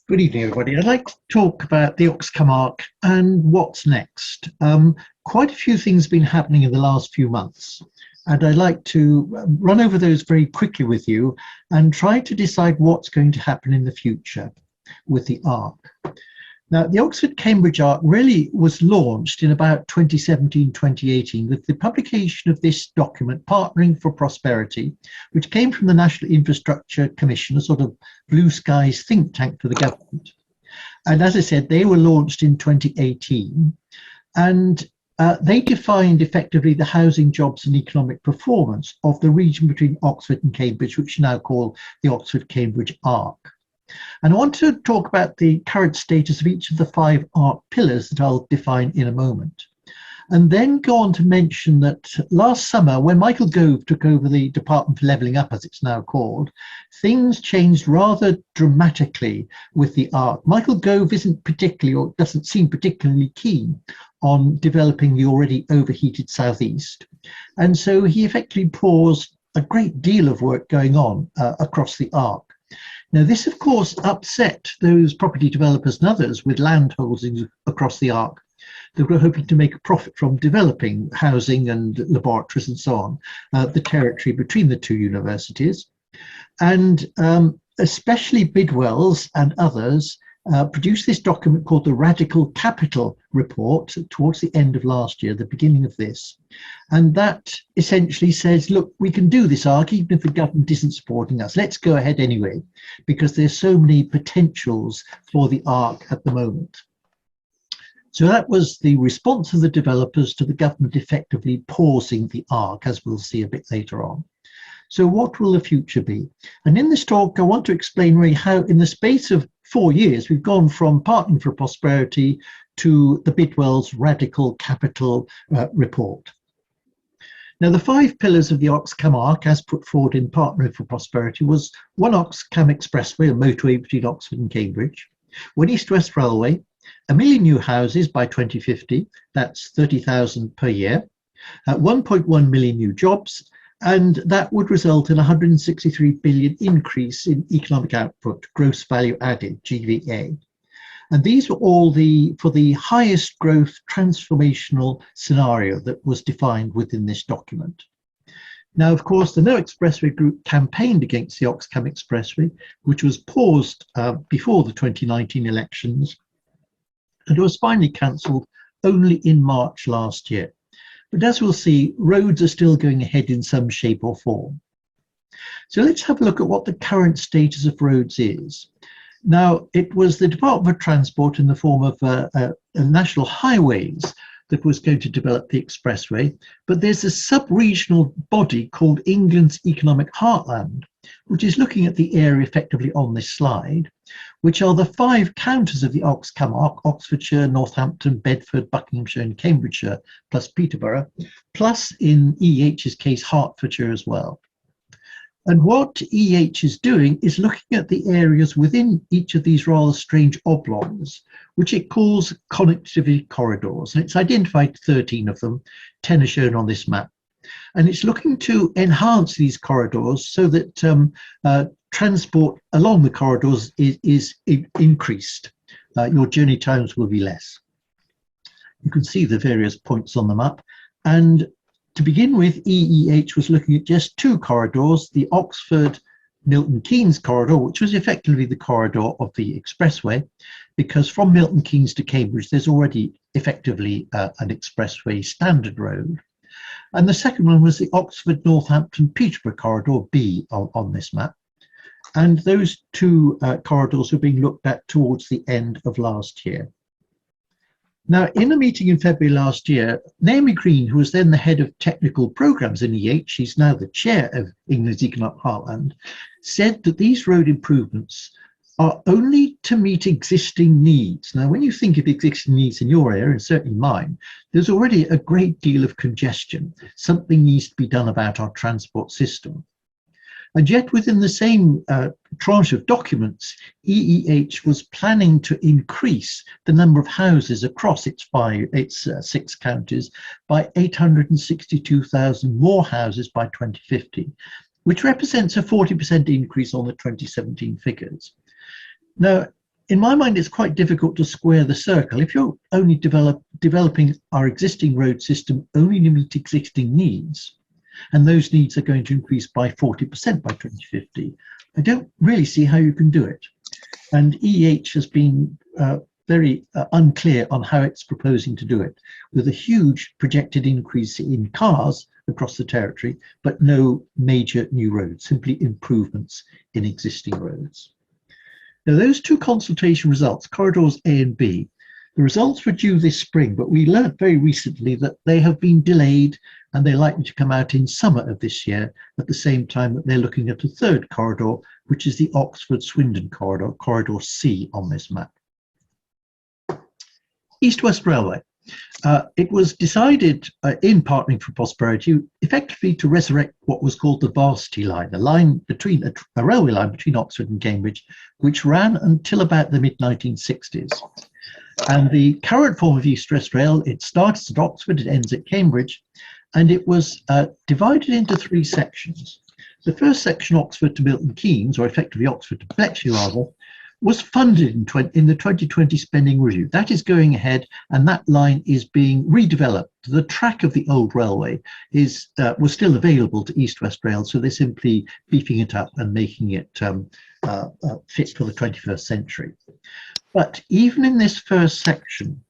Good evening, everybody. I'd like to talk about the Oxcamark and what's next. Quite a few things have been happening in the last few months, and I'd like to run over those very quickly with you and try to decide what's going to happen in the future with the ARC. Now, the Oxford-Cambridge ARC really was launched in about 2017-2018 with the publication of this document, Partnering for Prosperity, which came from the National Infrastructure Commission, a sort of blue skies think tank for the government. And as I said, they were launched in 2018, and they defined effectively the housing, jobs and economic performance of the region between Oxford and Cambridge, which we now call the Oxford-Cambridge ARC. And I want to talk about the current status of each of the 5 ARC pillars that I'll define in a moment. And then go on to mention that last summer, when Michael Gove took over the Department for Levelling Up, as it's now called, things changed rather dramatically with the ARC. Michael Gove isn't particularly, or doesn't seem particularly keen on developing the already overheated southeast. And so he effectively paused a great deal of work going on across the ARC. Now, this, of course, upset those property developers and others with land holdings across the ARC that were hoping to make a profit from developing housing and laboratories and so on, the territory between the two universities. And especially Bidwell's and others produced this document called the Radical Capital Report towards the end of last year, the beginning of this. And that essentially says, look, we can do this ARC even if the government isn't supporting us. Let's go ahead anyway, because there's so many potentials for the ARC at the moment. So that was the response of the developers to the government effectively pausing the ARC, as we'll see a bit later on. So what will the future be? And in this talk, I want to explain really how in the space of 4 years, we've gone from Partnering for Prosperity to the Bidwell's Radical Capital Report. Now, the 5 pillars of the Oxcam ARC, as put forward in Partnering for Prosperity, was 1 Oxcam Expressway, a motorway between Oxford and Cambridge, 1 East-West Railway, 1 million new houses by 2050, that's 30,000 per year, 1.1 million new jobs, and that would result in a 163 billion increase in economic output, gross value added, GVA. And these were all for the highest growth transformational scenario that was defined within this document. Now, of course, the No Expressway group campaigned against the Oxcam Expressway, which was paused before the 2019 elections, and it was finally cancelled only in March last year. But as we'll see, roads are still going ahead in some shape or form. So let's have a look at what the current status of roads is. Now, it was the Department for Transport in the form of National Highways that was going to develop the expressway, but there's a sub-regional body called England's Economic Heartland, which is looking at the area effectively on this slide, which are the 5 counties of the Oxcam ARC: Oxfordshire, Northampton, Bedford, Buckinghamshire and Cambridgeshire, plus Peterborough, plus in EH's case, Hertfordshire as well. And what EH is doing is looking at the areas within each of these rather strange oblongs, which it calls connectivity corridors. And it's identified 13 of them, 10 are shown on this map. And it's looking to enhance these corridors so that transport along the corridors is increased. Your journey times will be less. You can see the various points on the map. And to begin with, EEH was looking at just 2 corridors, the Oxford-Milton Keynes corridor, which was effectively the corridor of the expressway, because from Milton Keynes to Cambridge, there's already effectively an expressway standard road. And the second one was the Oxford-Northampton-Peterborough corridor, B, on this map. And those 2 corridors were being looked at towards the end of last year. Now, in a meeting in February last year, Naomi Green, who was then the head of technical programs in EH, she's now the chair of England's Economic Heartland, said that these road improvements are only to meet existing needs. Now, when you think of existing needs in your area, and certainly mine, there's already a great deal of congestion. Something needs to be done about our transport system. And yet within the same tranche of documents, EEH was planning to increase the number of houses across its 6 counties by 862,000 more houses by 2050, which represents a 40% increase on the 2017 figures. Now, in my mind, it's quite difficult to square the circle. If you're only developing our existing road system only to meet existing needs, and those needs are going to increase by 40% by 2050, I don't really see how you can do it. And EH has been very unclear on how it's proposing to do it, with a huge projected increase in cars across the territory, but no major new roads, simply improvements in existing roads. Now, those two consultation results, corridors A and B, the results were due this spring, but we learnt very recently that they have been delayed and they're likely to come out in summer of this year, at the same time that they're looking at a third corridor, which is the Oxford-Swindon corridor, corridor C on this map. East-West Railway. It was decided in Partnering for Prosperity effectively to resurrect what was called the Varsity line, a line between a railway line between Oxford and Cambridge, which ran until about the mid-1960s. And the current form of East-West Rail, it starts at Oxford, it ends at Cambridge, and it was divided into three sections. The first section, Oxford to Milton Keynes, or effectively Oxford to Bletchley rather, was funded in the 2020 spending review. That is going ahead, and that line is being redeveloped. The track of the old railway was still available to East-West Rail, so they're simply beefing it up and making it fit for the 21st century. But even in this first section,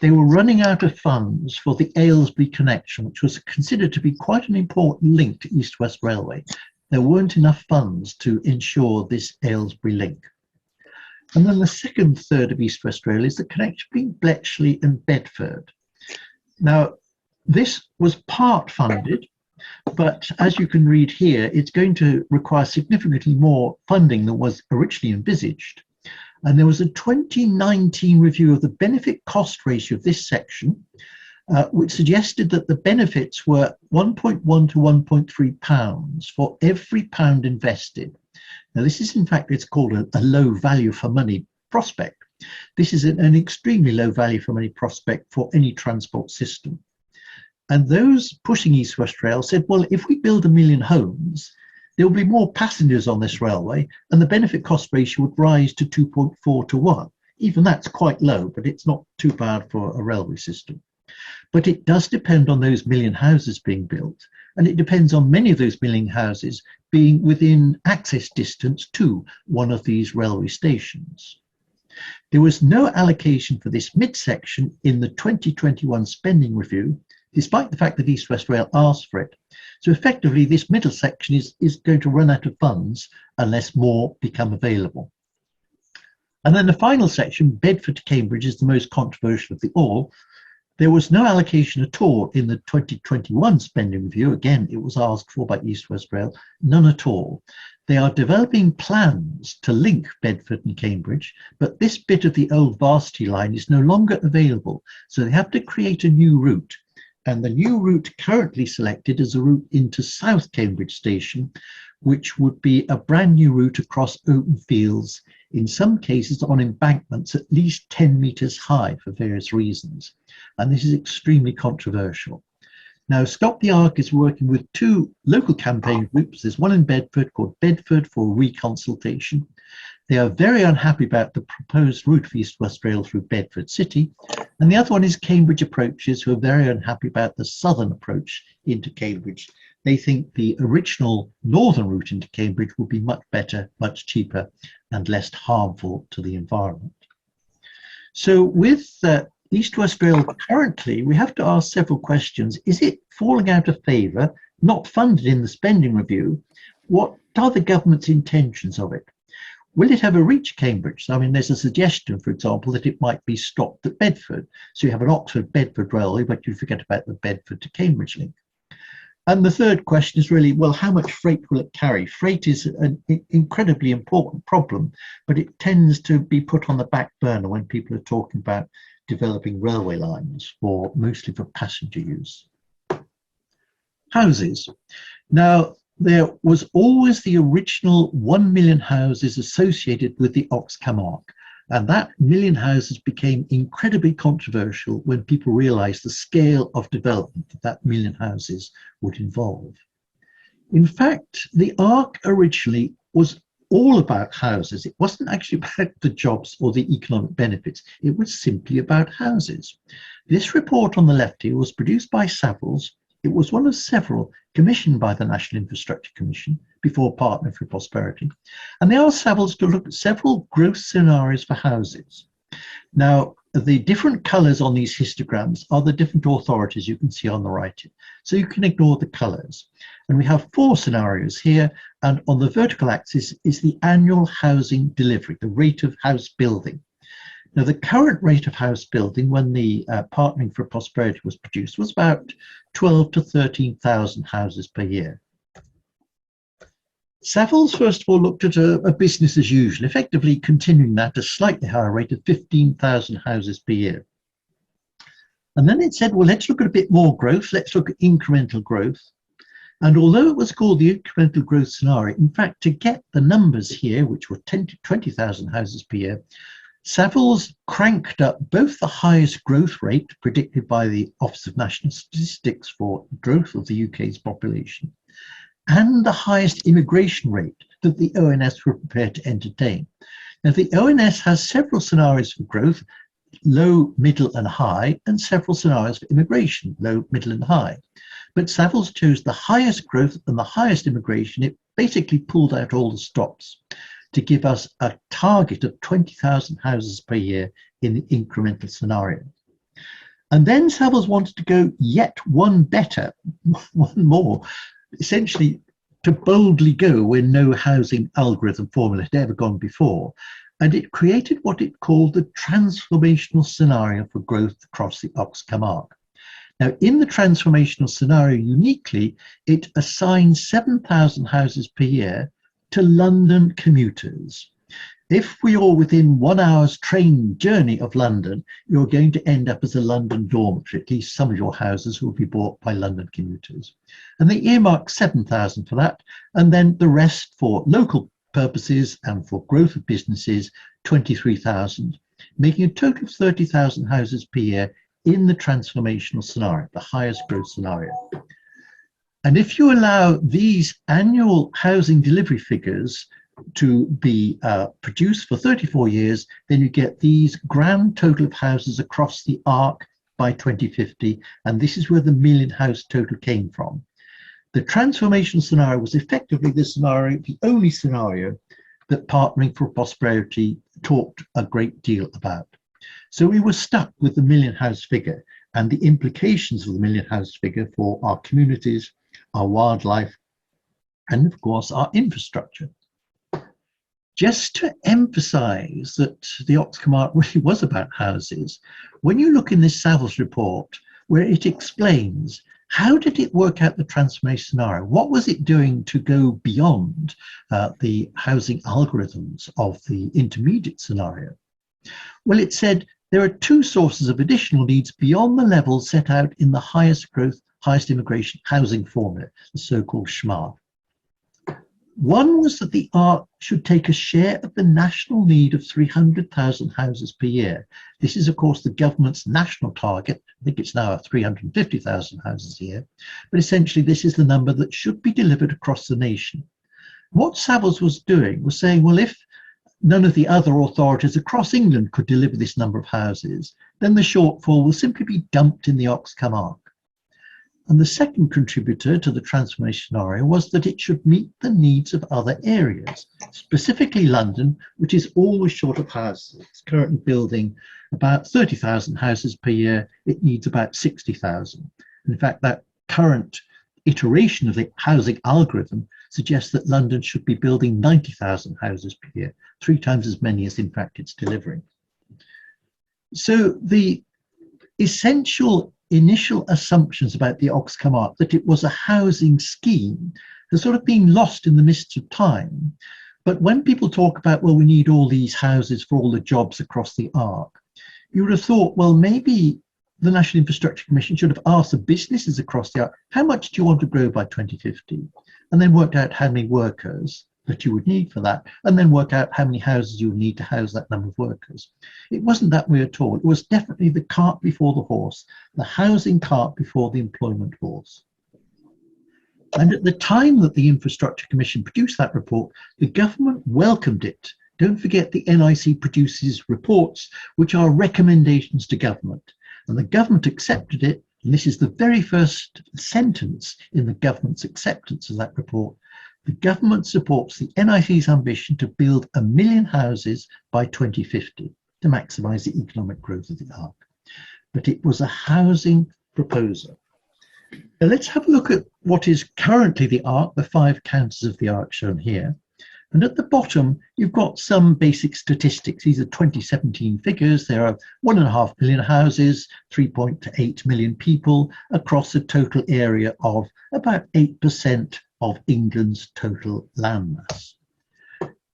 they were running out of funds for the Aylesbury connection, which was considered to be quite an important link to East-West Railway. There weren't enough funds to ensure this Aylesbury link. And then the second third of East-West Rail is the connection between Bletchley and Bedford. Now, this was part funded, but as you can read here, it's going to require significantly more funding than was originally envisaged. And there was a 2019 review of the benefit cost ratio of this section, which suggested that the benefits were 1.1 to 1.3 pounds for every pound invested. Now, this is, in fact, it's called a low value for money prospect. This is an extremely low value for money prospect for any transport system. And those pushing East-West Rail said, well, if we build 1 million homes, there will be more passengers on this railway, and the benefit cost ratio would rise to 2.4 to 1. Even that's quite low, but it's not too bad for a railway system. But it does depend on those 1 million houses being built, and it depends on many of those 1 million houses being within access distance to one of these railway stations. There was no allocation for this midsection in the 2021 spending review, despite the fact that East-West Rail asked for it. So effectively, this middle section is going to run out of funds unless more become available. And then the final section, Bedford to Cambridge, is the most controversial of the all. There was no allocation at all in the 2021 spending review. Again, it was asked for by East-West Rail, none at all. They are developing plans to link Bedford and Cambridge, but this bit of the old Varsity line is no longer available. So they have to create a new route. And the new route currently selected is a route into South Cambridge Station, which would be a brand new route across open fields, in some cases on embankments at least 10 metres high for various reasons. And this is extremely controversial. Now, Stop the Arc is working with two local campaign groups. There's one in Bedford called Bedford for Reconsultation. They are very unhappy about the proposed route for East-West Rail through Bedford City. And the other one is Cambridge Approaches, who are very unhappy about the southern approach into Cambridge. They think the original northern route into Cambridge would be much better, much cheaper, and less harmful to the environment. So with East-West Rail currently, we have to ask several questions. Is it falling out of favour, not funded in the spending review? What are the government's intentions of it? Will it ever reach Cambridge? I mean, there's a suggestion, for example, that it might be stopped at Bedford. So you have an Oxford-Bedford railway, but you forget about the Bedford to Cambridge link. And the third question is really, well, how much freight will it carry? Freight is an incredibly important problem, but it tends to be put on the back burner when people are talking about developing railway lines, mostly for passenger use. Houses. Now, there was always the original 1 million houses associated with the Oxcamarque, and that 1 million houses became incredibly controversial when people realized the scale of development that 1 million houses would involve. In fact, the Arc originally was all about houses. It wasn't actually about the jobs or the economic benefits. It was simply about houses. This report on the left here was produced by Savills. It was one of several commissioned by the National Infrastructure Commission before Partnering for Prosperity. And they asked Savills to look at several growth scenarios for houses. Now, the different colours on these histograms are the different authorities you can see on the right here. So you can ignore the colours. And we have 4 scenarios here. And on the vertical axis is the annual housing delivery, the rate of house building. Now, the current rate of house building when the Partnering for Prosperity was produced was about 12 to 13,000 houses per year. Savills, first of all, looked at a business as usual, effectively continuing that at a slightly higher rate of 15,000 houses per year. And then it said, well, let's look at a bit more growth. Let's look at incremental growth. And although it was called the incremental growth scenario, in fact, to get the numbers here, which were 10 to 20,000 houses per year, Savills cranked up both the highest growth rate predicted by the Office of National Statistics for growth of the UK's population, and the highest immigration rate that the ONS were prepared to entertain. Now, the ONS has several scenarios for growth, low, middle and high, and several scenarios for immigration, low, middle and high. But Savills chose the highest growth and the highest immigration. It basically pulled out all the stops to give us a target of 20,000 houses per year in the incremental scenario. And then Savills wanted to go yet one better, one more, essentially to boldly go where no housing algorithm formula had ever gone before. And it created what it called the transformational scenario for growth across the Ox Camargue. Now, in the transformational scenario, uniquely, it assigns 7,000 houses per year to London commuters. If we are within 1 hour's train journey of London, you're going to end up as a London dormitory. At least some of your houses will be bought by London commuters. And they earmark 7,000 for that, and then the rest for local purposes and for growth of businesses, 23,000, making a total of 30,000 houses per year in the transformational scenario, the highest growth scenario. And if you allow these annual housing delivery figures to be produced for 34 years, then you get these grand total of houses across the arc by 2050. And this is where the million house total came from. The transformation scenario was effectively the scenario, the only scenario that Partnering for Prosperity talked a great deal about. So we were stuck with the million house figure and the implications of the million house figure for our communities, our wildlife, and of course our infrastructure. Just to emphasize that the Ox Camargue really was about houses, when you look in this Savills report, where it explains how did it work out the transformation scenario? What was it doing to go beyond the housing algorithms of the intermediate scenario? Well, it said there are 2 sources of additional needs beyond the levels set out in the highest growth, highest immigration housing formula, the so-called SHMARF. One was that the ARC should take a share of the national need of 300,000 houses per year. This is, of course, the government's national target. I think it's now 350,000 houses a year. But essentially, this is the number that should be delivered across the nation. What Savills was doing was saying, well, if none of the other authorities across England could deliver this number of houses, then the shortfall will simply be dumped in the Ox Camargue. And the second contributor to the transformation scenario was that it should meet the needs of other areas, specifically London, which is always short of houses. It's currently building about 30,000 houses per year. It needs about 60,000. In fact, that current iteration of the housing algorithm suggests that London should be building 90,000 houses per year, 3 times as many as in fact it's delivering. So the essential initial assumptions about the Ox Camargue, that it was a housing scheme, has sort of been lost in the mists of time. But when people talk about, well, we need all these houses for all the jobs across the arc, you would have thought, well, maybe the National Infrastructure Commission should have asked the businesses across the arc, how much do you want to grow by 2050? And then worked out how many workers that you would need for that, and then work out how many houses you would need to house that number of workers. It wasn't that way at all. It was definitely the cart before the horse, the housing cart before the employment horse. And at the time that the Infrastructure Commission produced that report, the government welcomed it. Don't forget the NIC produces reports which are recommendations to government. And the government accepted it. And this is the very first sentence in the government's acceptance of that report. The government supports the NIC's ambition to build 1 million houses by 2050 to maximise the economic growth of the Arc. But it was a housing proposal. Now let's have a look at what is currently the Arc, the 5 counties of the Arc shown here. And at the bottom, you've got some basic statistics. These are 2017 figures. There are 1.5 million houses, 3.8 million people across a total area of about 8% of England's total landmass.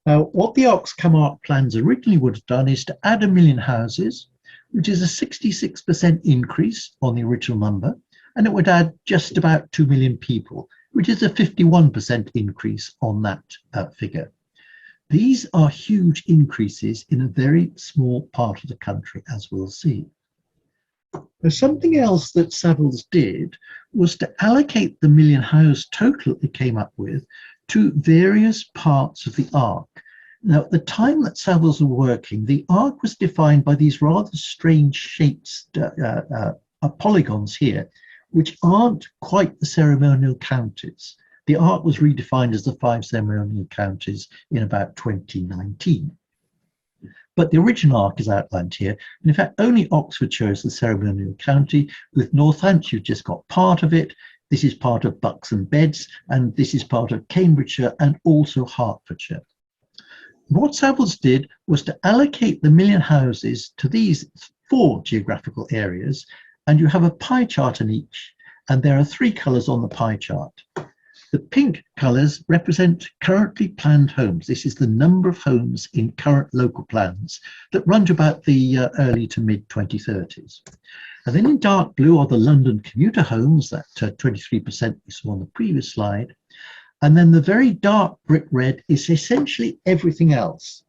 Now, what the Arc plans originally would have done is to add 1 million houses, which is a 66% increase on the original number, and it would add just about 2 million people, which is a 51% increase on that figure. These are huge increases in a very small part of the country, as we'll see. Now, something else that Savills did was to allocate the 1 million house total it came up with to various parts of the Arc. Now, at the time that Savills were working, the Arc was defined by these rather strange shapes, polygons here, which aren't quite the ceremonial counties. The Arc was redefined as the 5 ceremonial counties in about 2019. But the original Arc is outlined here. And in fact, only Oxfordshire is the ceremonial county. With Northamptonshire, you've just got part of it. This is part of Bucks and Beds, and this is part of Cambridgeshire and also Hertfordshire. What Savills did was to allocate the 1 million houses to these 4 geographical areas, and you have a pie chart in each, and there are 3 colours on the pie chart. The pink colours represent currently planned homes. This is the number of homes in current local plans that run to about the early to mid 2030s. And then in dark blue are the London commuter homes, that 23% we saw on the previous slide. And then the very dark brick red is essentially everything else.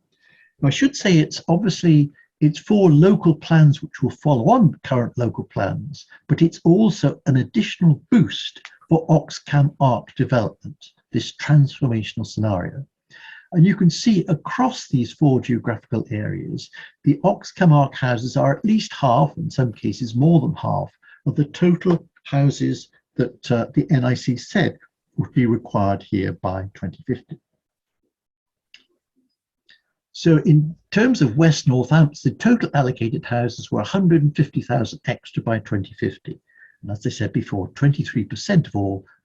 Now, I should say it's for local plans which will follow on current local plans, but it's also an additional boost for Oxcam Arc development, this transformational scenario. And you can see across these 4 geographical areas, the Oxcam Arc houses are at least half, in some cases more than half, of the total houses that the NIC said would be required here by 2050. So in terms of West Northampton, the total allocated houses were 150,000 extra by 2050. And as I said before, 23%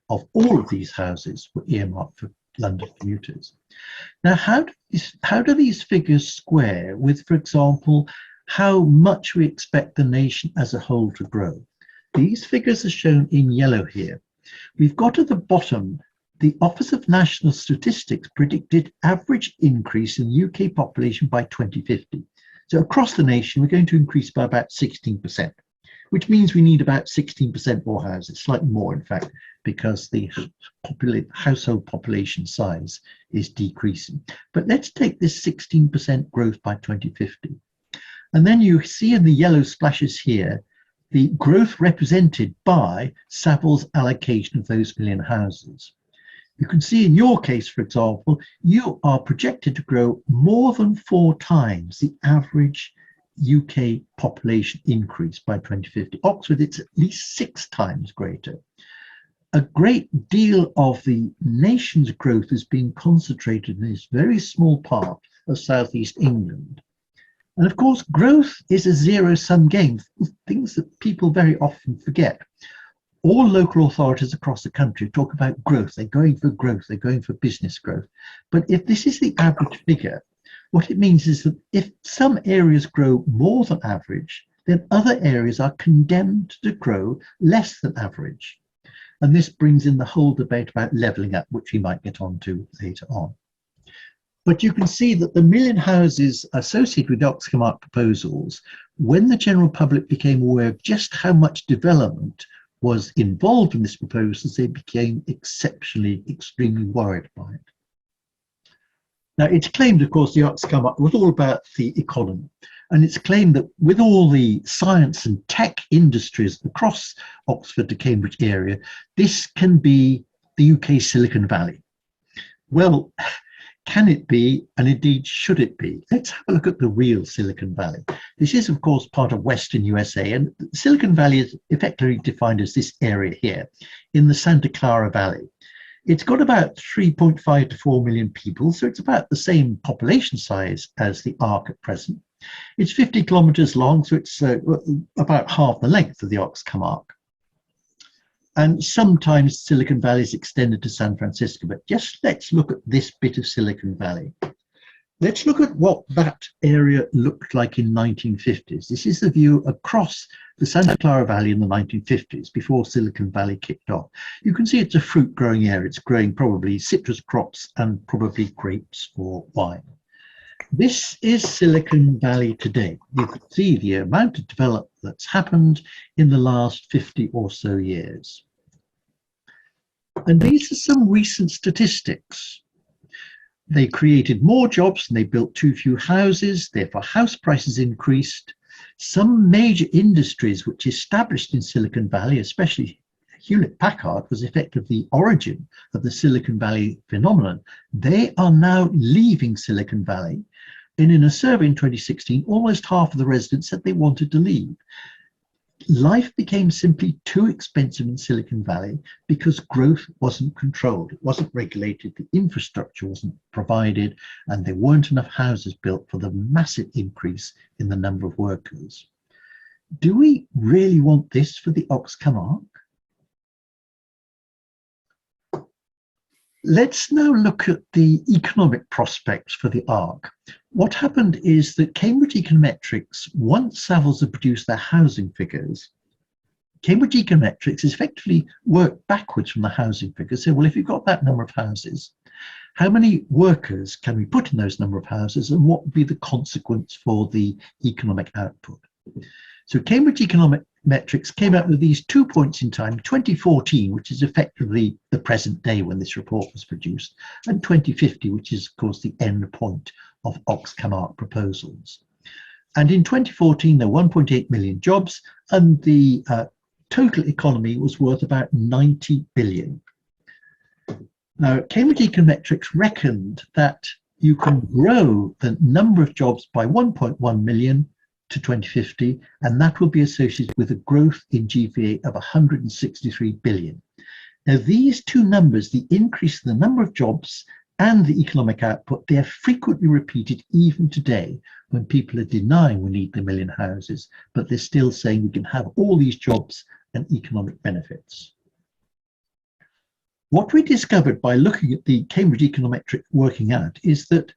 of all of these houses were earmarked for London commuters. Now, how do these figures square with, for example, how much we expect the nation as a whole to grow? These figures are shown in yellow here. We've got at the bottom, the Office of National Statistics predicted average increase in UK population by 2050. So across the nation, we're going to increase by about 16%, which means we need about 16% more houses, slightly more, in fact, because the household population size is decreasing. But let's take this 16% growth by 2050. And then you see in the yellow splashes here, the growth represented by Savills' allocation of those 1 million houses. You can see in your case, for example, you are projected to grow more than 4 times the average UK population increase by 2050. Oxford, it's at least 6 times greater. A great deal of the nation's growth is being concentrated in this very small part of southeast England. And of course, growth is a zero-sum game, things that people very often forget. All local authorities across the country talk about growth. They're going for growth. They're going for business growth. But if this is the average figure, what it means is that if some areas grow more than average, then other areas are condemned to grow less than average. And this brings in the whole debate about levelling up, which we might get onto later on. But you can see that the 1 million houses associated with the Oxcam Arc proposals, when the general public became aware of just how much development was involved in this proposal, they became extremely worried by it. Now, it's claimed, of course, the Oxcam Arc was all about the economy. And it's claimed that with all the science and tech industries across Oxford to Cambridge area, this can be the UK Silicon Valley. Well, can it be, and indeed should it be? Let's have a look at the real Silicon Valley. This is, of course, part of Western USA, and Silicon Valley is effectively defined as this area here in the Santa Clara Valley. It's got about 3.5 to 4 million people, so it's about the same population size as the Arc at present. It's 50 kilometers long, so it's about half the length of the Oxcom Arc. And sometimes Silicon Valley is extended to San Francisco, but just let's look at this bit of Silicon Valley. Let's look at what that area looked like in 1950s. This is the view across the Santa Clara Valley in the 1950s, before Silicon Valley kicked off. You can see it's a fruit growing area. It's growing probably citrus crops and probably grapes or wine. This is Silicon Valley today. You can see the amount of development that's happened in the last 50 or so years. And these are some recent statistics. They created more jobs and they built too few houses, therefore house prices increased. Some major industries which established in Silicon Valley, especially Hewlett-Packard, was effectively the origin of the Silicon Valley phenomenon. They are now leaving Silicon Valley. And in a survey in 2016, almost half of the residents said they wanted to leave. Life became simply too expensive in Silicon Valley because growth wasn't controlled. It wasn't regulated, the infrastructure wasn't provided, and there weren't enough houses built for the massive increase in the number of workers. Do we really want this for the Oxcom Arc? Let's now look at the economic prospects for the ARC. What happened is that Cambridge Econometrics, once Savills had produced their housing figures, Cambridge Econometrics effectively worked backwards from the housing figures. So, well, if you've got that number of houses, how many workers can we put in those number of houses, and what would be the consequence for the economic output? So Cambridge Econometrics came out with these 2 points in time, 2014, which is effectively the present day when this report was produced, and 2050, which is, of course, the end point of Oxcom Arc proposals. And in 2014, there were 1.8 million jobs, and the total economy was worth about 90 billion. Now, Cambridge Econometrics reckoned that you can grow the number of jobs by 1.1 million to 2050, and that will be associated with a growth in GVA of 163 billion. Now, these two numbers, the increase in the number of jobs and the economic output, they are frequently repeated even today when people are denying we need the million houses, but they're still saying we can have all these jobs and economic benefits. What we discovered by looking at the Cambridge Econometric working out is that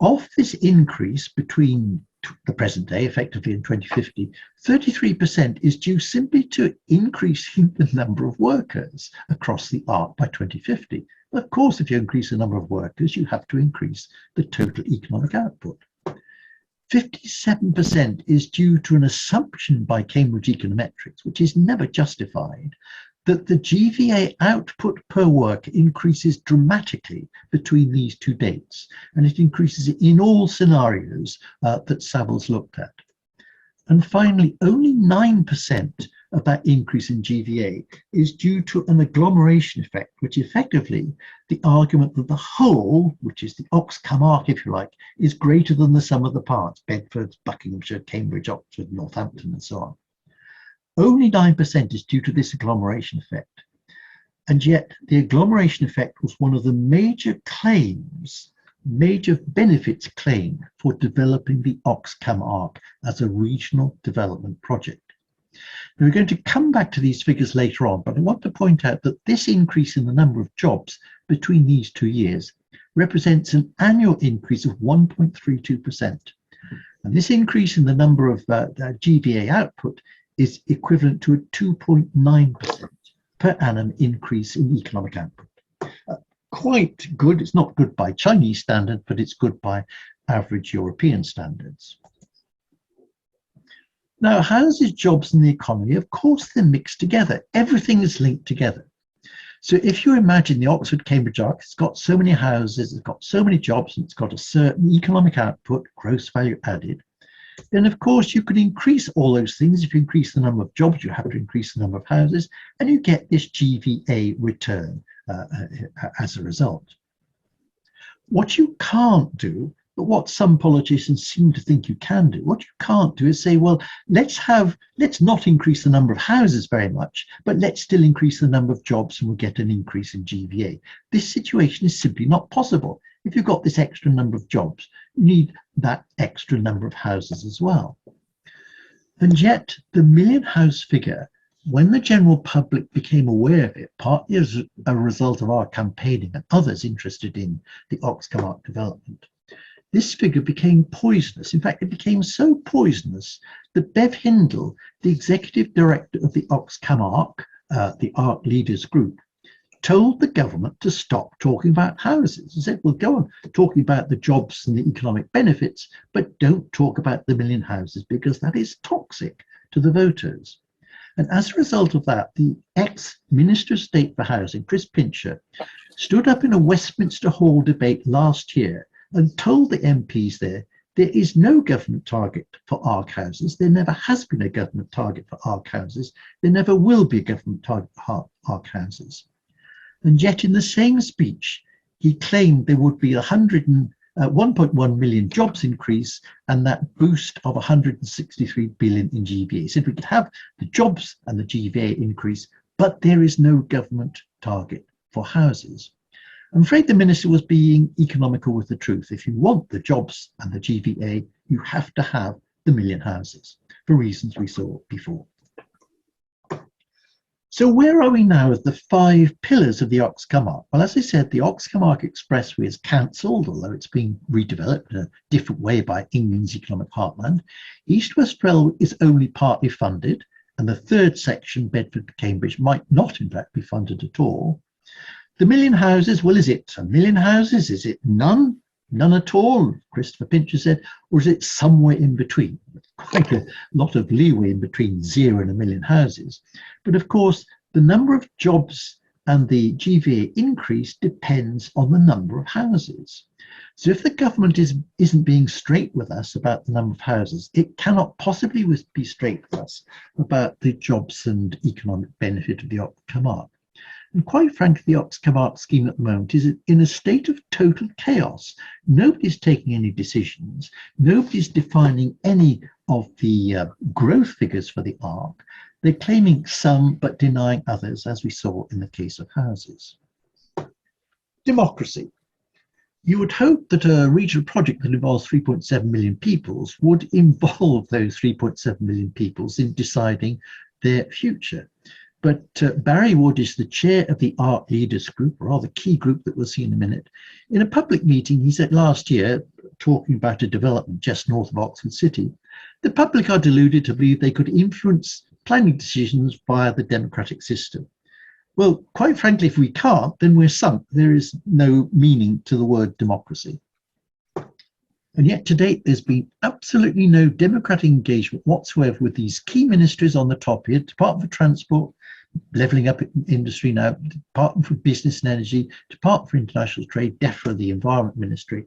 of this increase between the present day, effectively in 2050, 33% is due simply to increasing the number of workers across the ARC by 2050. Of course, if you increase the number of workers, you have to increase the total economic output. 57% is due to an assumption by Cambridge Econometrics, which is never justified, that the GVA output per worker increases dramatically between these two dates, and it increases in all scenarios that Savills looked at. And finally, only 9% of that increase in GVA is due to an agglomeration effect, which effectively the argument that the whole, which is the Oxcom Arc, if you like, is greater than the sum of the parts, Bedford, Buckinghamshire, Cambridge, Oxford, Northampton, and so on. Only 9% is due to this agglomeration effect. And yet the agglomeration effect was one of the major claims, major benefits claimed for developing the Oxcom Arc as a regional development project. Now, we're going to come back to these figures later on, but I want to point out that this increase in the number of jobs between these 2 years represents an annual increase of 1.32%. And this increase in the number of GVA output is equivalent to a 2.9% per annum increase in economic output. Quite good. It's not good by Chinese standards, but it's good by average European standards. Now, houses, jobs, and the economy, of course, they're mixed together. Everything is linked together. So if you imagine the Oxford-Cambridge Arc, it's got so many houses, it's got so many jobs, and it's got a certain economic output, gross value added, then of course you could increase all those things. If you increase the number of jobs, you have to increase the number of houses, and you get this GVA return, as a result. What you can't do, but what some politicians seem to think you can do, what you can't do is say, well, let's not increase the number of houses very much, but let's still increase the number of jobs and we'll get an increase in GVA. This situation is simply not possible. If you've got this extra number of jobs, you need that extra number of houses as well. And yet the million house figure, when the general public became aware of it, partly as a result of our campaigning and others interested in the Ox Camargue development, this figure became poisonous. In fact, it became so poisonous that Bev Hindle, the executive director of the Ox Camargue, the ARC Leaders Group, told the government to stop talking about houses. He said, well, go on talking about the jobs and the economic benefits, but don't talk about the million houses because that is toxic to the voters. And as a result of that, the ex-Minister of State for Housing, Chris Pincher, stood up in a Westminster Hall debate last year and told the MPs there is no government target for ARC houses. There never has been a government target for ARC houses. There never will be a government target for ARC houses. And yet in the same speech, he claimed there would be 1.1 million jobs increase and that boost of 163 billion in GVA. He said we could have the jobs and the GVA increase, but there is no government target for houses. I'm afraid the minister was being economical with the truth. If you want the jobs and the GVA, you have to have the million houses for reasons we saw before. So where are we now with the 5 pillars of the Ox Camargue? Well, as I said, the Ox Camargue Expressway is cancelled, although it's being redeveloped in a different way by England's economic heartland. East West Rail is only partly funded, and the 3rd section, Bedford to Cambridge, might not in fact be funded at all. The million houses, well, is it a million houses? Is it none? None at all, Christopher Pincher said, or is it somewhere in between? Quite a lot of leeway in between 0 and a million houses. But of course, the number of jobs and the GVA increase depends on the number of houses. So if the government isn't being straight with us about the number of houses, it cannot possibly be straight with us about the jobs and economic benefit of the Ox Camargue. And quite frankly, the Ox Camargue scheme at the moment is in a state of total chaos. Nobody's taking any decisions. Nobody's defining any of the growth figures for the ARC. They're claiming some, but denying others, as we saw in the case of houses. Democracy. You would hope that a regional project that involves 3.7 million peoples would involve those 3.7 million peoples in deciding their future. But Barry Wood is the chair of the ARC Leaders Group, a rather key group that we'll see in a minute. In a public meeting, he said last year, talking about a development just north of Oxford City, the public are deluded to believe they could influence planning decisions via the democratic system. Well, quite frankly, if we can't, then we're sunk. There is no meaning to the word democracy. And yet to date, there's been absolutely no democratic engagement whatsoever with these key ministries on the top here, Department for Transport, Levelling Up Industry now, Department for Business and Energy, Department for International Trade, DEFRA, the Environment Ministry.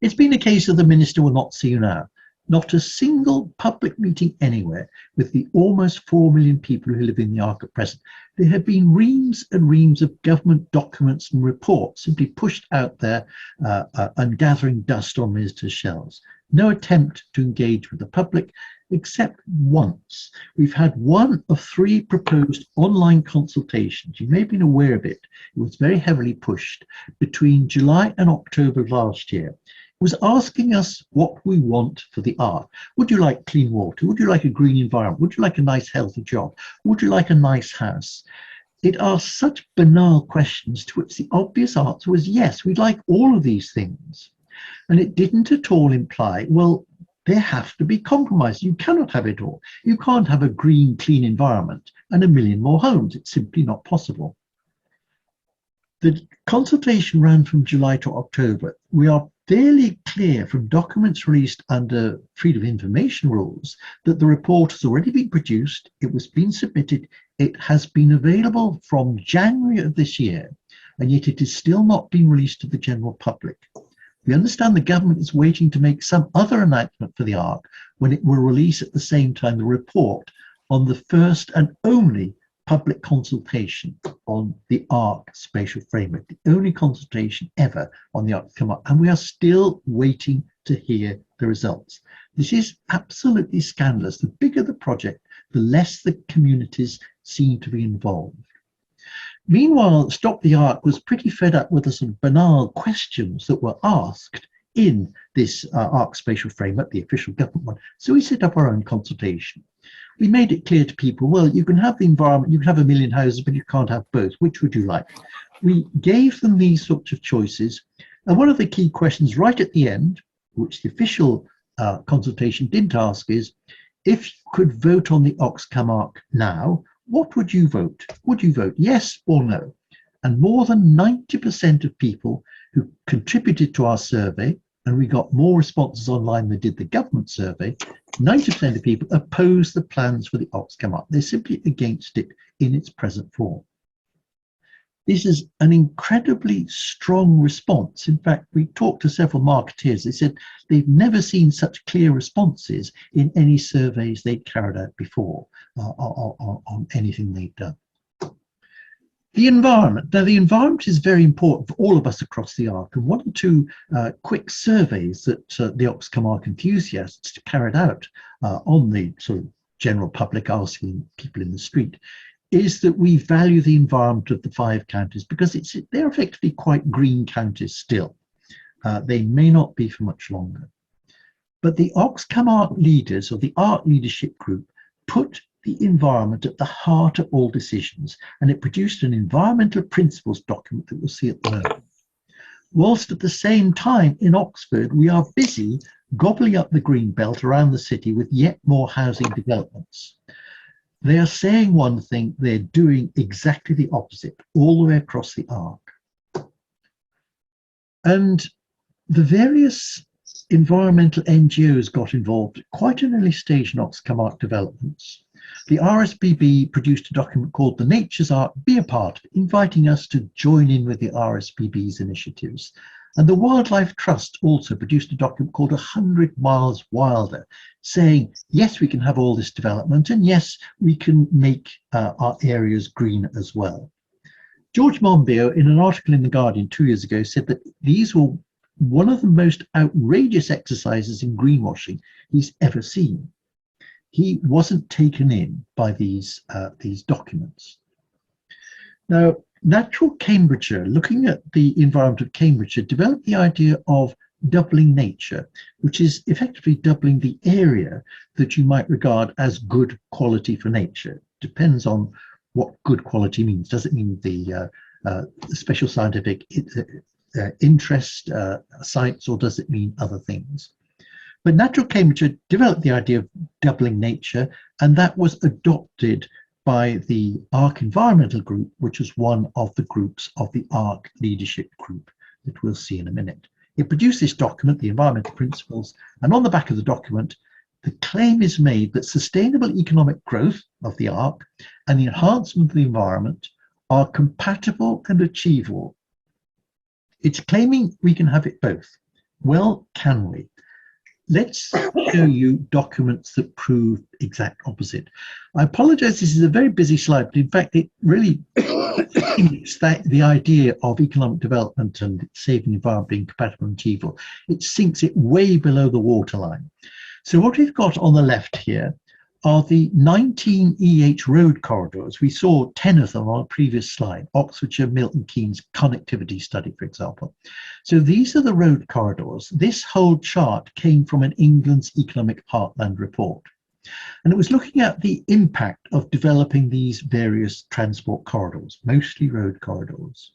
It's been a case of the minister will not see you now. Not a single public meeting anywhere with the almost 4 million people who live in the ARC at present. There have been reams and reams of government documents and reports simply pushed out there and gathering dust on ministers' shelves. No attempt to engage with the public, except once. We've had 1 of 3 proposed online consultations. You may have been aware of it. It was very heavily pushed between July and October of last year. Was asking us what we want for the ARC. Would you like clean water? Would you like a green environment? Would you like a nice healthy job? Would you like a nice house? It asked such banal questions to which the obvious answer was yes, we'd like all of these things. And it didn't at all imply, well, there have to be compromises. You cannot have it all. You can't have a green, clean environment and a million more homes. It's simply not possible. The consultation ran from July to October. We are fairly clear from documents released under Freedom of Information rules that the report has already been produced, it was being submitted, it has been available from January of this year, and yet it is still not being released to the general public. We understand the government is waiting to make some other announcement for the ARC when it will release at the same time the report on the first and only public consultation on the ARC spatial framework, the only consultation ever on the ARC come up, and we are still waiting to hear the results. This is absolutely scandalous. The bigger the project, the less the communities seem to be involved. Meanwhile, Stop the Arc was pretty fed up with the sort of banal questions that were asked in this ARC spatial framework, the official government one. So we set up our own consultation. We made it clear to people, well, you can have the environment, you can have a million houses, but you can't have both. Which would you like? We gave them these sorts of choices. And one of the key questions right at the end, which the official consultation didn't ask, is, if you could vote on the Oxcam Arc now, what would you vote? Would you vote yes or no? And more than 90% of people who contributed to our survey, and we got more responses online than did the government survey, 90% of people oppose the plans for the Oxcam Arc. They're simply against it in its present form. This is an incredibly strong response. In fact, we talked to several marketeers. They said they've never seen such clear responses in any surveys they'd carried out before on anything they've done. The environment. Now, the environment is very important for all of us across the ARC. And one or two quick surveys that the Oxcam Arc enthusiasts carried out on the sort of general public, asking people in the street, is that we value the environment of the 5 counties because they're effectively quite green counties still. They may not be for much longer. But the Oxcam Arc leaders, or the ARC leadership group, put the environment at the heart of all decisions, and it produced an environmental principles document that we'll see at the moment. Whilst at the same time in Oxford, we are busy gobbling up the green belt around the city with yet more housing developments. They are saying one thing, they're doing exactly the opposite all the way across the ARC. And the various environmental NGOs got involved at quite an early stage in Oxcam Arc developments. The RSPB produced a document called The Nature's Arc, Be a Part, inviting us to join in with the RSPB's initiatives. And the Wildlife Trust also produced a document called 100 Miles Wilder, saying, yes, we can have all this development, and yes, we can make our areas green as well. George Monbiot, in an article in The Guardian 2 years ago, said that these were one of the most outrageous exercises in greenwashing he's ever seen. He wasn't taken in by these documents. Now, Natural Cambridgeshire, looking at the environment of Cambridgeshire, developed the idea of doubling nature, which is effectively doubling the area that you might regard as good quality for nature. Depends on what good quality means. Does it mean the special scientific interest sites, or does it mean other things? But Natural Cambridgeshire developed the idea of doubling nature, and that was adopted by the ARC Environmental Group, which is one of the groups of the ARC Leadership Group that we'll see in a minute. It produced this document, the Environmental Principles, and on the back of the document, the claim is made that sustainable economic growth of the ARC and the enhancement of the environment are compatible and achievable. It's claiming we can have it both. Well, can we? Let's show you documents that prove exact opposite. I apologize, this is a very busy slide, but in fact, it really sinks the idea of economic development and saving the environment being compatible and achievable. It sinks it way below the waterline. So what we've got on the left here are the 19 EH road corridors. We saw 10 of them on a previous slide, Oxfordshire, Milton Keynes connectivity study, for example. So these are the road corridors. This whole chart came from an England's Economic Heartland report. And it was looking at the impact of developing these various transport corridors, mostly road corridors.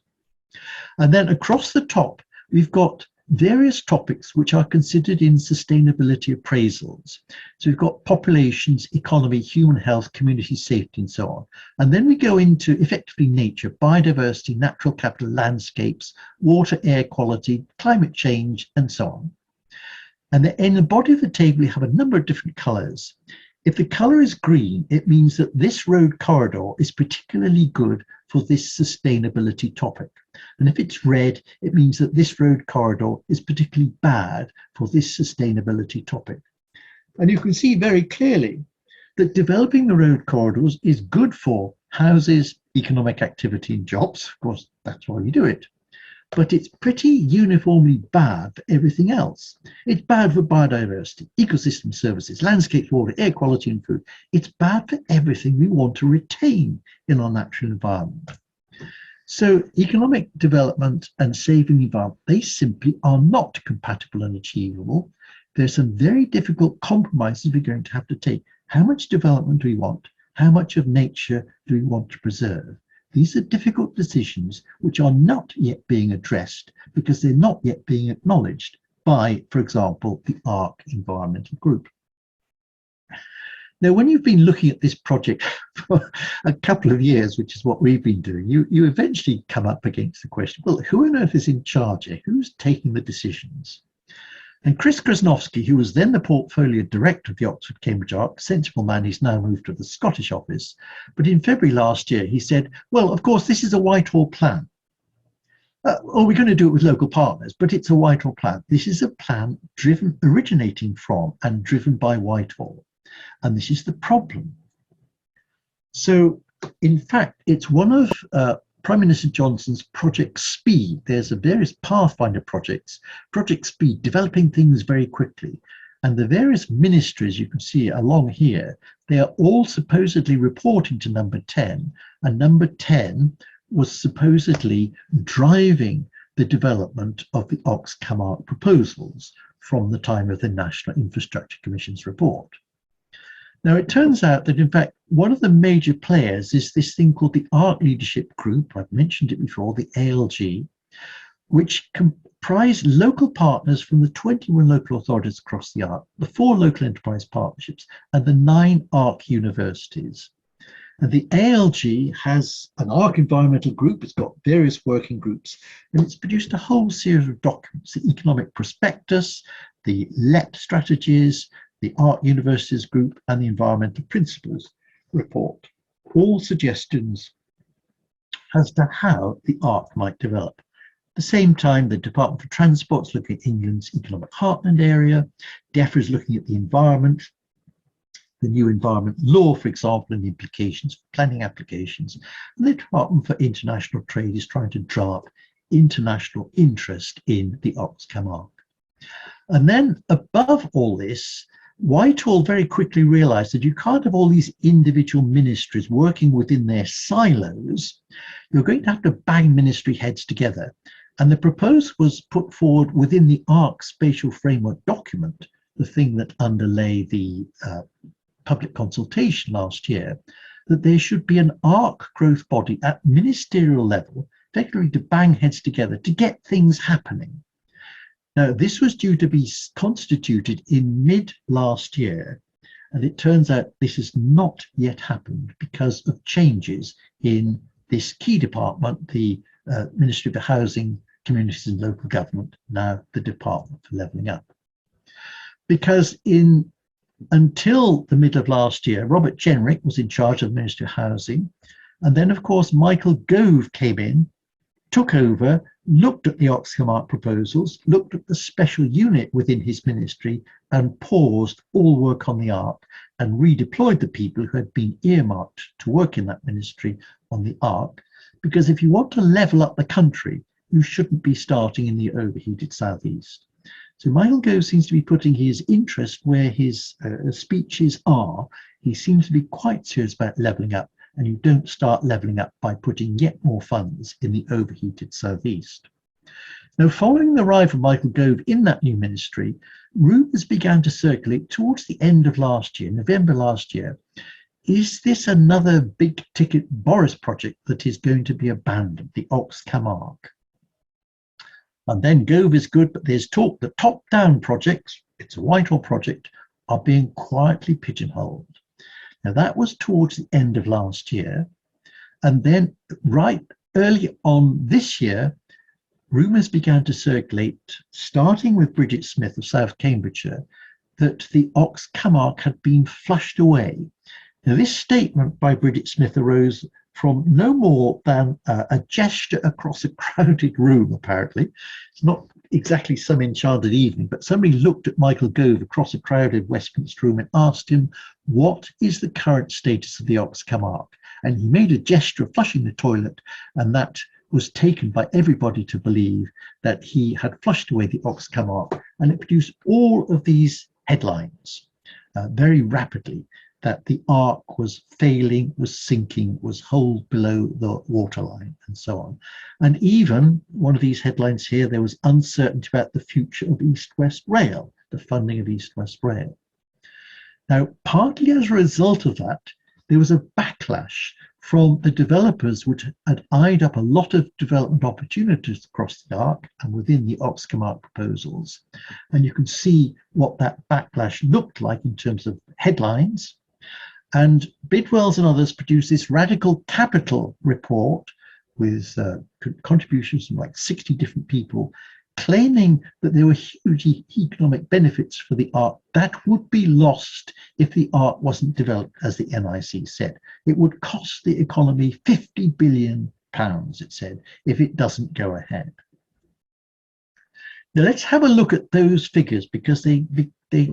And then across the top, we've got various topics which are considered in sustainability appraisals. So we've got populations, economy, human health, community safety, and so on. And then we go into effectively nature, biodiversity, natural capital, landscapes, water, air quality, climate change, and so on. And in the body of the table, we have a number of different colors. If the color is green, it means that this road corridor is particularly good for this sustainability topic. And if it's red, it means that this road corridor is particularly bad for this sustainability topic. And you can see very clearly that developing the road corridors is good for houses, economic activity and jobs. Of course, that's why we do it. But it's pretty uniformly bad for everything else. It's bad for biodiversity, ecosystem services, landscapes, water, air quality and food. It's bad for everything we want to retain in our natural environment. So economic development and saving the environment, they simply are not compatible and achievable. There's some very difficult compromises we're going to have to take. How much development do we want? How much of nature do we want to preserve? These are difficult decisions which are not yet being addressed because they're not yet being acknowledged by, for example, the ARC Environmental Group. Now, when you've been looking at this project for a couple of years, which is what we've been doing, you eventually come up against the question, well, who on earth is in charge here? Who's taking the decisions? And Chris Krasnowski, who was then the portfolio director of the Oxford Cambridge Arc, sensible man, he's now moved to the Scottish office. But in February last year, he said, well, of course, this is a Whitehall plan. We're going to do it with local partners, but it's a Whitehall plan. This is a plan originating from and driven by Whitehall. And this is the problem. So, in fact, it's one of Prime Minister Johnson's Project Speed. There's a various Pathfinder projects, Project Speed, developing things very quickly. And the various ministries you can see along here, they are all supposedly reporting to number 10. And number 10 was supposedly driving the development of the Ox Camargue proposals from the time of the National Infrastructure Commission's report. Now, it turns out that, in fact, one of the major players is this thing called the ARC Leadership Group. I've mentioned it before, the ALG, which comprise local partners from the 21 local authorities across the ARC, the 4 local enterprise partnerships, and the 9 ARC universities. And the ALG has an ARC environmental group. It's got various working groups, and it's produced a whole series of documents, the economic prospectus, the LEP strategies, the ARC Universities Group, and the Environmental Principles Report, all suggestions as to how the ARC might develop. At the same time, the Department for Transport is looking at England's economic heartland area, DEFRA is looking at the environment, the new environment law, for example, and the implications for planning applications, and the Department for International Trade is trying to draft international interest in the Ox Camargue. And then above all this, Whitehall very quickly realized that you can't have all these individual ministries working within their silos. You're going to have to bang ministry heads together. And the proposal was put forward within the ARC Spatial Framework document, the thing that underlay the public consultation last year, that there should be an ARC growth body at ministerial level, effectively to bang heads together to get things happening. Now, this was due to be constituted in mid last year, and it turns out this has not yet happened because of changes in this key department, the Ministry for Housing, Communities and Local Government, now the Department for Levelling Up. Because until the middle of last year, Robert Jenrick was in charge of the Ministry of Housing, and then, of course, Michael Gove came in, took over, looked at the Ox Camargue proposals, looked at the special unit within his ministry, and paused all work on the ARC and redeployed the people who had been earmarked to work in that ministry on the ARC. Because if you want to level up the country, you shouldn't be starting in the overheated southeast. So Michael Gove seems to be putting his interest where his speeches are. He seems to be quite serious about levelling up. And you don't start levelling up by putting yet more funds in the overheated southeast. Now, following the arrival of Michael Gove in that new ministry, rumours began to circulate towards the end of last year, November last year. Is this another big ticket Boris project that is going to be abandoned, the Ox Camargue? And then Gove is good, but there's talk that top-down projects, it's a Whitehall project, are being quietly pigeonholed. Now, that was towards the end of last year. And then right early on this year, rumours began to circulate, starting with Bridget Smith of South Cambridgeshire, that the Ox Camargue had been flushed away. Now, this statement by Bridget Smith arose from no more than a gesture across a crowded room, apparently. It's not exactly some enchanted evening, but somebody looked at Michael Gove across a crowded Westminster room and asked him, what is the current status of the Ox Camargue? And he made a gesture of flushing the toilet, and that was taken by everybody to believe that he had flushed away the Ox Camargue, and it produced all of these headlines very rapidly, that the Ark was failing, was sinking, was holed below the waterline, and so on. And even one of these headlines here, there was uncertainty about the future of East-West Rail, the funding of East-West Rail. Now, partly as a result of that, there was a backlash from the developers which had eyed up a lot of development opportunities across the Ark and within the Ox Camargue proposals. And you can see what that backlash looked like in terms of headlines. And Bidwell's and others produced this radical capital report with contributions from like 60 different people, claiming that there were huge economic benefits for the Ark that would be lost if the Ark wasn't developed as the NIC said. It would cost the economy £50 billion, it said, if it doesn't go ahead. Now let's have a look at those figures, because they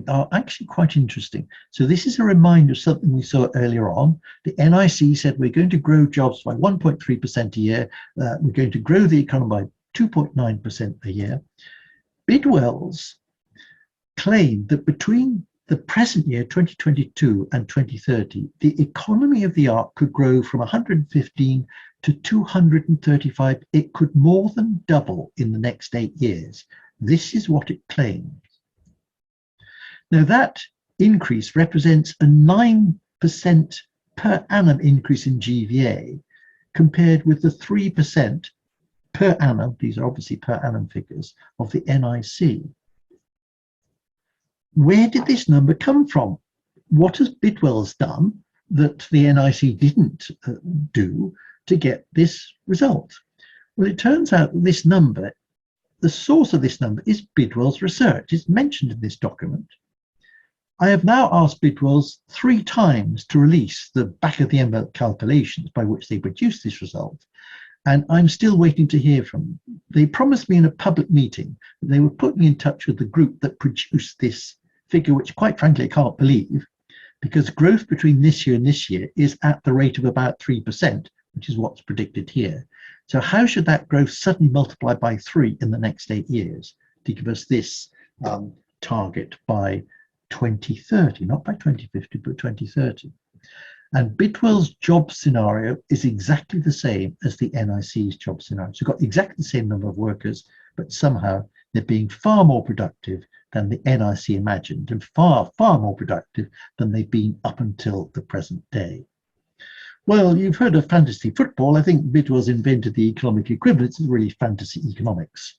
are actually quite interesting. So this is a reminder of something we saw earlier on. The NIC said we're going to grow jobs by 1.3% a year. We're going to grow the economy by 2.9% a year. Bidwell's claimed that between the present year, 2022, and 2030, the economy of the Ark could grow from 115 to 235. It could more than double in the next 8 years. This is what it claimed. Now that increase represents a 9% per annum increase in GVA, compared with the 3% per annum, these are obviously per annum figures, of the NIC. Where did this number come from? What has Bidwell's done that the NIC didn't do to get this result? Well, it turns out that this number, the source of this number is Bidwell's research. It's mentioned in this document. I have now asked Bidwell's 3 times to release the back of the envelope calculations by which they produced this result, and I'm still waiting to hear from them. They promised me in a public meeting that they would put me in touch with the group that produced this figure, which quite frankly I can't believe, because growth between this year and this year is at the rate of about 3%, which is what's predicted here. So how should that growth suddenly multiply by 3 in the next 8 years to give us this target by 2030, not by 2050, but 2030. And Bidwell's job scenario is exactly the same as the NIC's job scenario. So we've got exactly the same number of workers, but somehow they're being far more productive than the NIC imagined, and far, far more productive than they've been up until the present day. Well, you've heard of fantasy football. I think Bidwell's invented the economic equivalent. It's really fantasy economics.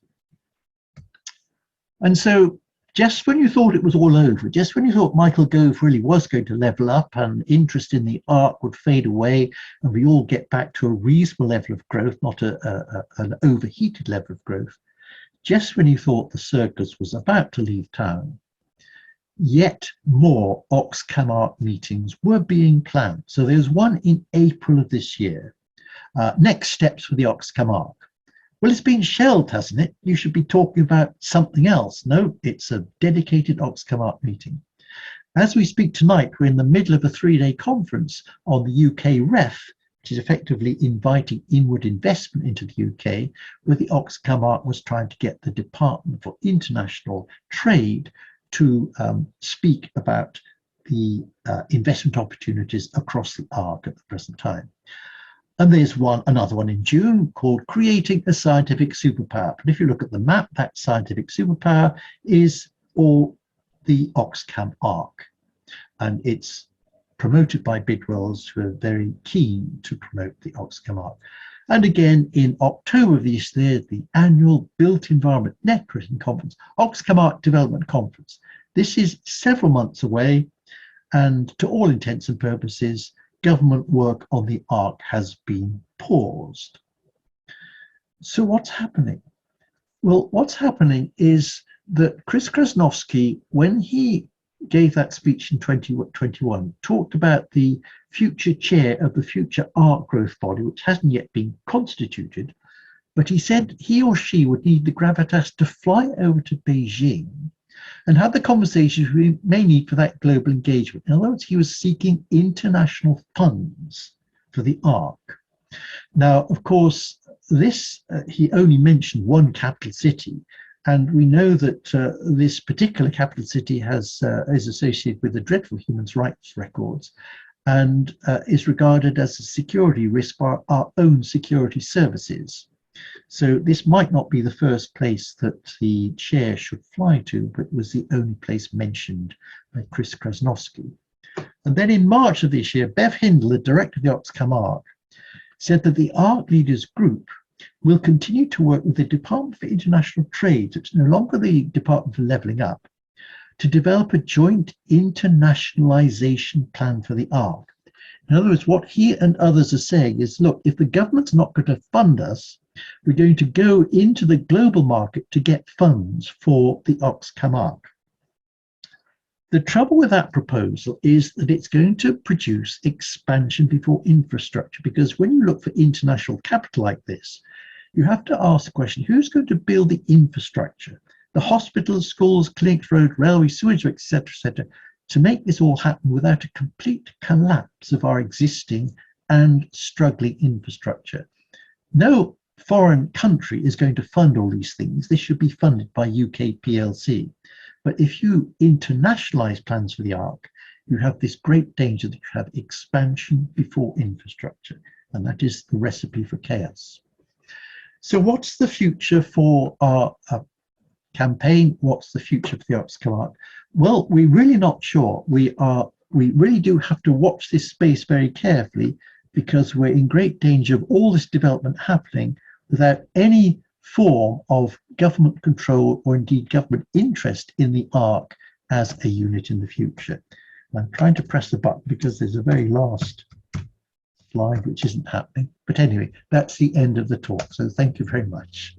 And so just when you thought it was all over, just when you thought Michael Gove really was going to level up and interest in the Ark would fade away and we all get back to a reasonable level of growth, not an overheated level of growth, just when you thought the circus was about to leave town, yet more Ox Camargue meetings were being planned. So there's one in April of this year. Next steps for the Ox Camargue. Well, it's been shelved, hasn't it? You should be talking about something else. No, it's a dedicated Ox Camargue meeting. As we speak tonight, we're in the middle of a 3-day conference on the UK REF, which is effectively inviting inward investment into the UK, where the Ox Camargue was trying to get the Department for International Trade to speak about the investment opportunities across the Ark at the present time. And there's another one in June called Creating a Scientific Superpower. But if you look at the map, that scientific superpower is all the Ox Camargue. And it's promoted by Bidwell's, who are very keen to promote the Ox Camargue. And again, in October of this year, the annual Built Environment Networking Conference, Ox Camargue Development Conference. This is several months away, and to all intents and purposes, government work on the Ark has been paused. So what's happening? Well, what's happening is that Chris Krasnowski, when he gave that speech in 2021, talked about the future chair of the future Ark growth body, which hasn't yet been constituted, but he said he or she would need the gravitas to fly over to Beijing and have the conversations we may need for that global engagement. In other words, he was seeking international funds for the Arc. Now, of course, this he only mentioned one capital city, and we know that this particular capital city is associated with the dreadful human rights records, and is regarded as a security risk by our own security services. So this might not be the first place that the chair should fly to, but was the only place mentioned by Chris Krasnowski. And then in March of this year, Bev Hindle, the director of the Oxfam Arc, said that the Arc Leaders Group will continue to work with the Department for International Trade, which is no longer the Department for Levelling Up, to develop a joint internationalization plan for the Arc. In other words, what he and others are saying is, look, if the government's not going to fund us, we're going to go into the global market to get funds for the Oxfam Arc. The trouble with that proposal is that it's going to produce expansion before infrastructure, because when you look for international capital like this, you have to ask the question, who's going to build the infrastructure? The hospitals, schools, clinics, road, railway, sewage, etc., to make this all happen without a complete collapse of our existing and struggling infrastructure. No foreign country is going to fund all these things. This should be funded by UK PLC. But if you internationalize plans for the Arc, you have this great danger that you have expansion before infrastructure, and that is the recipe for chaos. So what's the future for our campaign? What's the future for the Oxfam Arc? Well, we're really not sure. We really do have to watch this space very carefully, because we're in great danger of all this development happening without any form of government control or indeed government interest in the Arc as a unit in the future. I'm trying to press the button because there's a very last slide which isn't happening. But anyway, that's the end of the talk. So thank you very much.